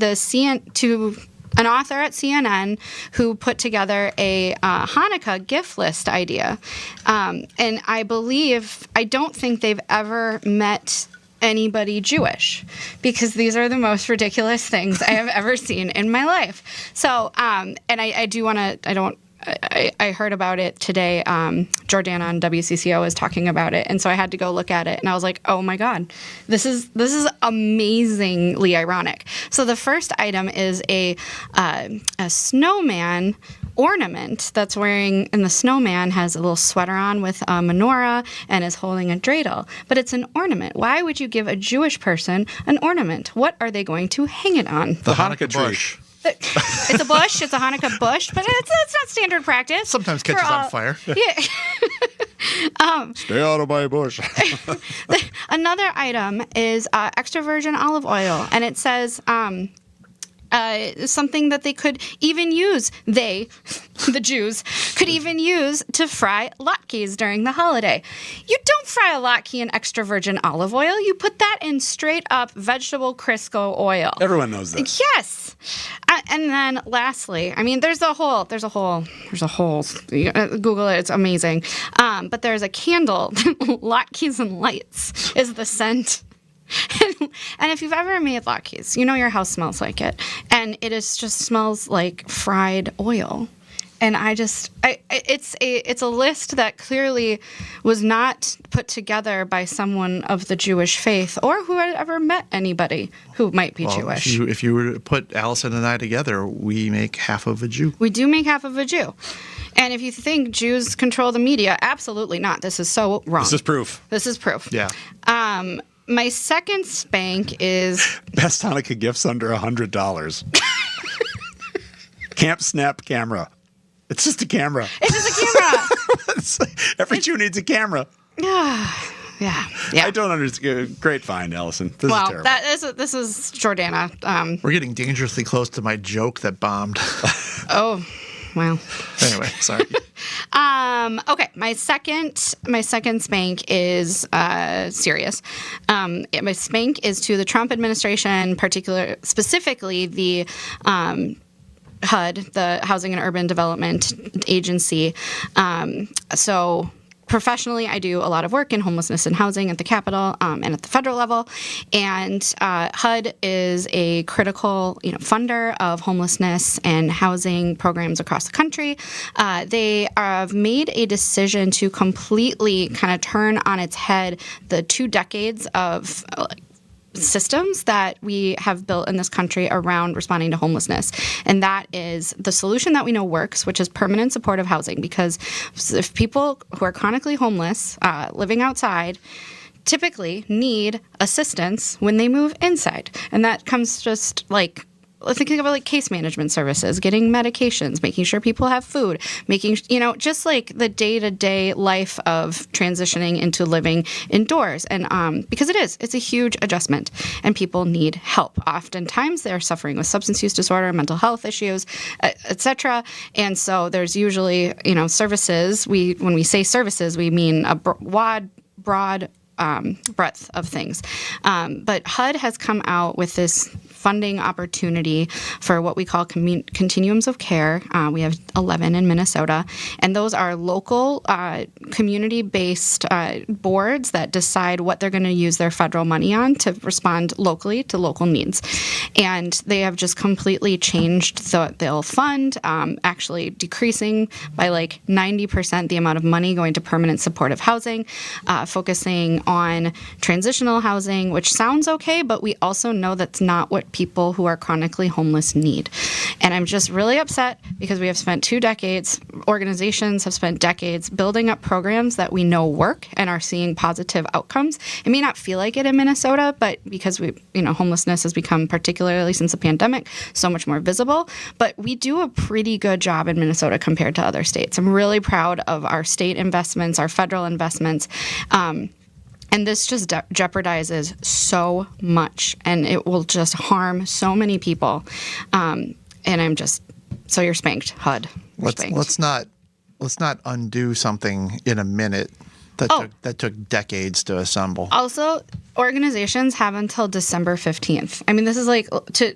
an author at CNN who put together a Hanukkah gift list idea. And I don't think they've ever met anybody Jewish, because these are the most ridiculous things I have ever seen in my life. So, and I do want to, I heard about it today. Jordana on WCCO is talking about it, and so I had to go look at it, and I was like, "Oh my God, this is amazingly ironic." So the first item is a snowman ornament that's wearing, and the snowman has a little sweater on with a menorah and is holding a dreidel, but it's an ornament. Why would you give a Jewish person an ornament? What are they going to hang it on? The Hanukkah bush. It's a bush. It's a Hanukkah bush, but it's not standard practice. Sometimes catches on fire. Yeah. Stay out of my bush. Another item is extra virgin olive oil, and it says something that they could even use, the Jews, could even use to fry latkes during the holiday. You don't fry a latke in extra virgin olive oil. You put that in straight up vegetable Crisco oil. Everyone knows this. Yes. And then lastly, I mean, there's a whole, Google it, it's amazing. But there's a candle, latkes and lights is the scent. And if you've ever made latkes, you know your house smells like it. And it just smells like fried oil. And it's a list that clearly was not put together by someone of the Jewish faith or who had ever met anybody who might be Jewish. If you were to put Allison and I together, we make half of a Jew. We do make half of a Jew. And if you think Jews control the media, absolutely not. This is so wrong. This is proof. Yeah. My second spank is Best Hanukkah gifts under $100. Camp Snap camera. It's just a camera. It's just a camera. Every Jew needs a camera. Yeah. I don't understand. Great find, Allison. This is terrible. This is Jordana. We're getting dangerously close to my joke that bombed. Oh, well. Anyway, sorry. Okay, my second spank is serious. My spank is to the Trump administration, specifically the HUD, the Housing and Urban Development Agency. So professionally, I do a lot of work in homelessness and housing at the Capitol and at the federal level. And HUD is a critical, funder of homelessness and housing programs across the country. They have made a decision to completely kind of turn on its head the 2 decades of systems that we have built in this country around responding to homelessness. And that is the solution that we know works, which is permanent supportive housing. Because if people who are chronically homeless, living outside, typically need assistance when they move inside. And that comes just like thinking about like case management services, getting medications, making sure people have food, making, just like the day-to-day life of transitioning into living indoors. And because it's a huge adjustment and people need help. Oftentimes they're suffering with substance use disorder, mental health issues, etc. And so there's usually, services. When we say services, we mean a broad breadth of things. But HUD has come out with this funding opportunity for what we call continuums of care. We have 11 in Minnesota, and those are local community-based boards that decide what they're going to use their federal money on to respond locally to local needs. And they have just completely changed they'll fund, actually decreasing by like 90% the amount of money going to permanent supportive housing, focusing on transitional housing, which sounds okay, but we also know that's not what people who are chronically homeless need. And I'm just really upset because we have spent 2 decades, organizations have spent decades building up programs that we know work and are seeing positive outcomes. It may not feel like it in Minnesota, but because homelessness has become, particularly since the pandemic, so much more visible. But we do a pretty good job in Minnesota compared to other states. I'm really proud of our state investments, our federal investments. And this just jeopardizes so much, and it will just harm so many people. And I'm just, so you're spanked, HUD. Let's not undo something in a minute that took decades to assemble. Also, organizations have until December 15th. I mean, this is like to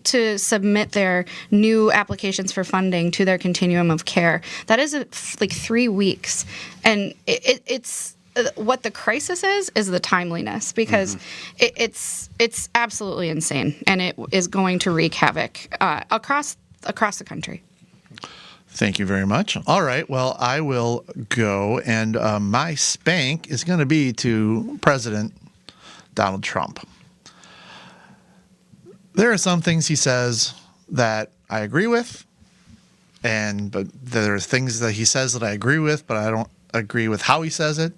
to submit their new applications for funding to their continuum of care. That is like 3 weeks, and it's what the crisis is the timeliness, because it's absolutely insane, and it is going to wreak havoc across the country. Thank you very much. All right. Well, I will go, and my spank is going to be to President Donald Trump. There are some things he says that I agree with, but there are things that he says that I agree with, but I don't agree with how he says it.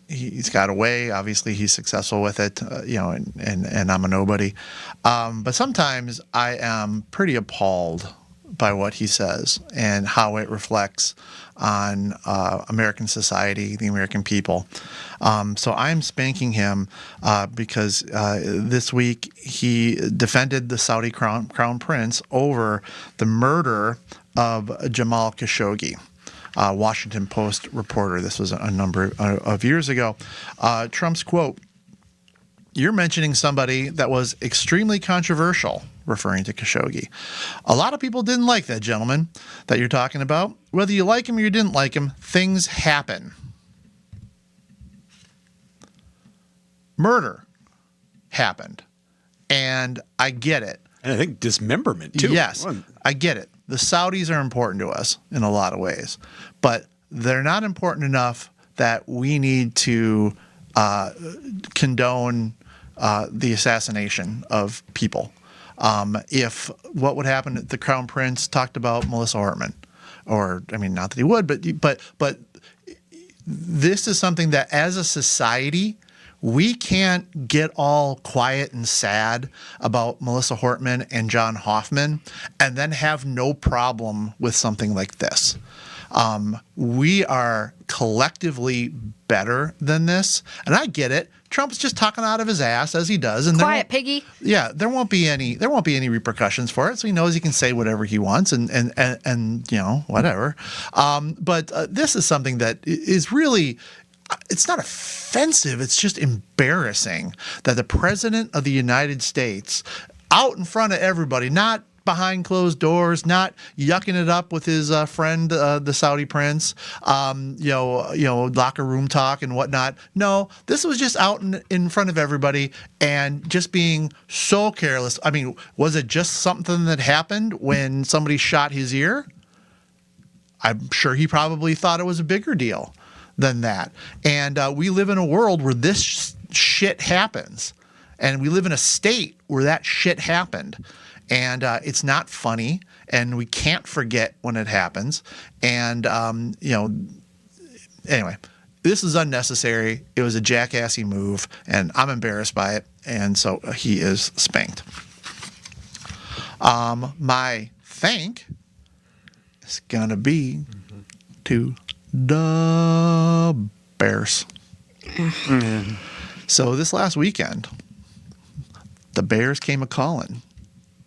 He's got a way. Obviously, he's successful with it, and I'm a nobody. But sometimes I am pretty appalled by what he says and how it reflects on American society, the American people. So I'm spanking him because this week he defended the Saudi crown prince over the murder of Jamal Khashoggi. Washington Post reporter. This was a number of years ago. Trump's quote, "You're mentioning somebody that was extremely controversial," referring to Khashoggi. "A lot of people didn't like that gentleman that you're talking about. Whether you like him or you didn't like him, things happen. Murder happened. And I get it. And I think dismemberment, too. Yes, I get it. The Saudis are important to us in a lot of ways, but they're not important enough that we need to condone the assassination of people. If what would happen if the Crown Prince talked about Melissa Hortman, or I mean, not that he would, but this is something that as a society, we can't get all quiet and sad about Melissa Hortman and John Hoffman and then have no problem with something like this. We are collectively better than this, and I get it. Trump's just talking out of his ass as he does, and Quiet, piggy. Yeah, there won't be any repercussions for it. So he knows he can say whatever he wants, and whatever. But this is something that is really. It's not offensive. It's just embarrassing that the president of the United States, out in front of everybody, not behind closed doors, not yucking it up with his friend, the Saudi prince, locker room talk and whatnot. No, this was just out in front of everybody and just being so careless. I mean, was it just something that happened when somebody shot his ear? I'm sure he probably thought it was a bigger deal than that. And we live in a world where this shit happens. And we live in a state where that shit happened. And it's not funny. And we can't forget when it happens. And, anyway, this is unnecessary. It was a jackassy move. And I'm embarrassed by it. And so he is spanked. My thank is going to be to the Bears. So this last weekend, the Bears came a-calling.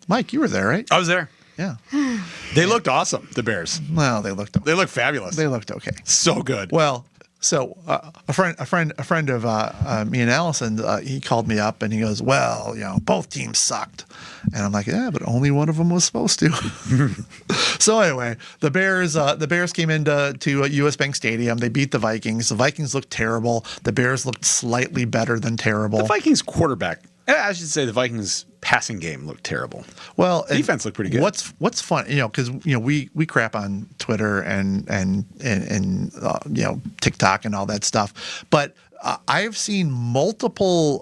Mike, you were there, right? I was there. Yeah. They looked awesome, the Bears. Well, they looked fabulous. They looked okay. So good. Well, so a friend of me and Allison, he called me up and he goes, "Well, both teams sucked," and I'm like, "Yeah, but only one of them was supposed to." So anyway, the Bears came into U.S. Bank Stadium. They beat the Vikings. The Vikings looked terrible. The Bears looked slightly better than terrible. The Vikings quarterback, I should say, the Vikings passing game looked terrible. Well, defense looked pretty good. What's fun, because we crap on Twitter and TikTok and all that stuff, but I've seen multiple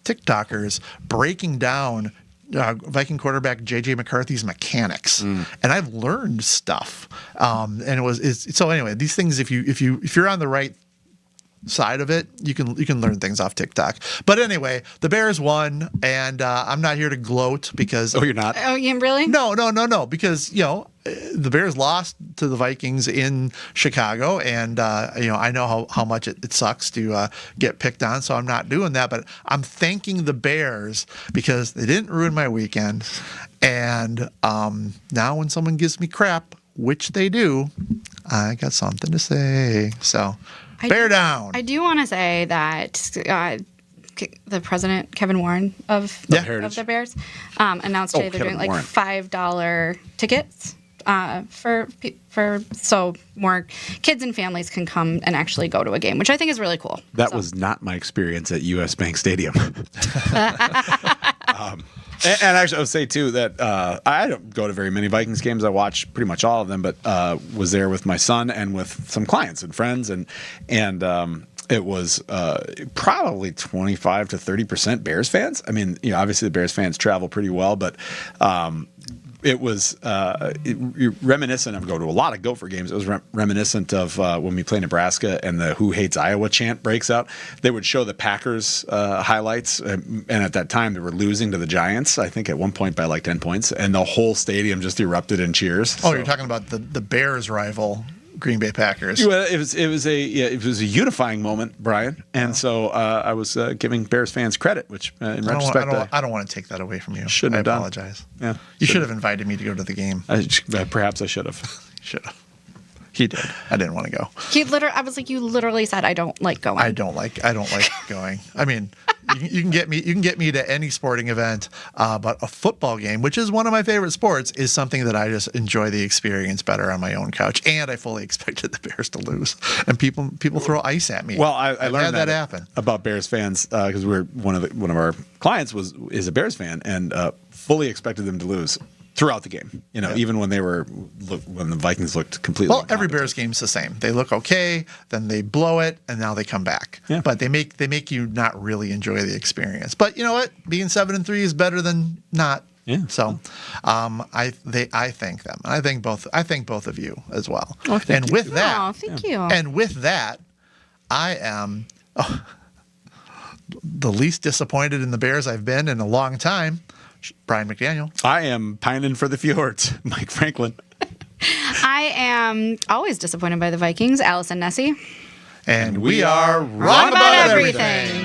TikTokers breaking down Viking quarterback J.J. McCarthy's mechanics, and I've learned stuff. So anyway, these things, if you're on the right side of it, you can learn things off TikTok. But anyway, the Bears won, and I'm not here to gloat because. Oh, you're not? Oh, you really? No, because the Bears lost to the Vikings in Chicago, and I know how much it sucks to get picked on, so I'm not doing that. But I'm thanking the Bears because they didn't ruin my weekend, and now when someone gives me crap, which they do, I got something to say. So. Bear down. I do want to say that the president, Kevin Warren of the Bears, announced today they're doing like $5 tickets so more kids and families can come and actually go to a game, which I think is really cool. That was not my experience at US Bank Stadium. And actually, I would say, too, that I don't go to very many Vikings games. I watch pretty much all of them, but was there with my son and with some clients and friends. And it was probably 25 to 30% Bears fans. I mean, obviously the Bears fans travel pretty well, but it was reminiscent of go to a lot of Gopher games. It was reminiscent of when we play Nebraska and the "Who Hates Iowa" chant breaks out. They would show the Packers highlights, and at that time they were losing to the Giants. I think at one point by like 10 points, and the whole stadium just erupted in cheers. Oh, so. You're talking about the Bears rival. Green Bay Packers. Well, it was a unifying moment, Brian, and so I was giving Bears fans credit, which in retrospect I don't want to take that away from you. Shouldn't have done. I apologize. Yeah, you should have invited me to go to the game. Perhaps I should have. Should have. He did. I didn't want to go. I was like, you literally said I don't like going. I don't like going. I mean, you can get me to any sporting event, but a football game, which is one of my favorite sports, is something that I just enjoy the experience better on my own couch. And I fully expected the Bears to lose, and people throw ice at me. Well, I learned that happen about Bears fans because one of our clients is a Bears fan, and fully expected them to lose throughout the game, even when when the Vikings looked completely. Well, every Bears game's the same. They look okay, then they blow it, and now they come back. Yeah. But they make you not really enjoy the experience. But you know what? Being 7-3 is better than not. Yeah. So, I thank them. I thank both of you as well. Oh, thank you. Thank you. And with that, I am the least disappointed in the Bears I've been in a long time. Brian McDaniel. I am pining for the fjords, Mike Franklin. I am always disappointed by the Vikings, Allison Nessie. And we are wrong about everything.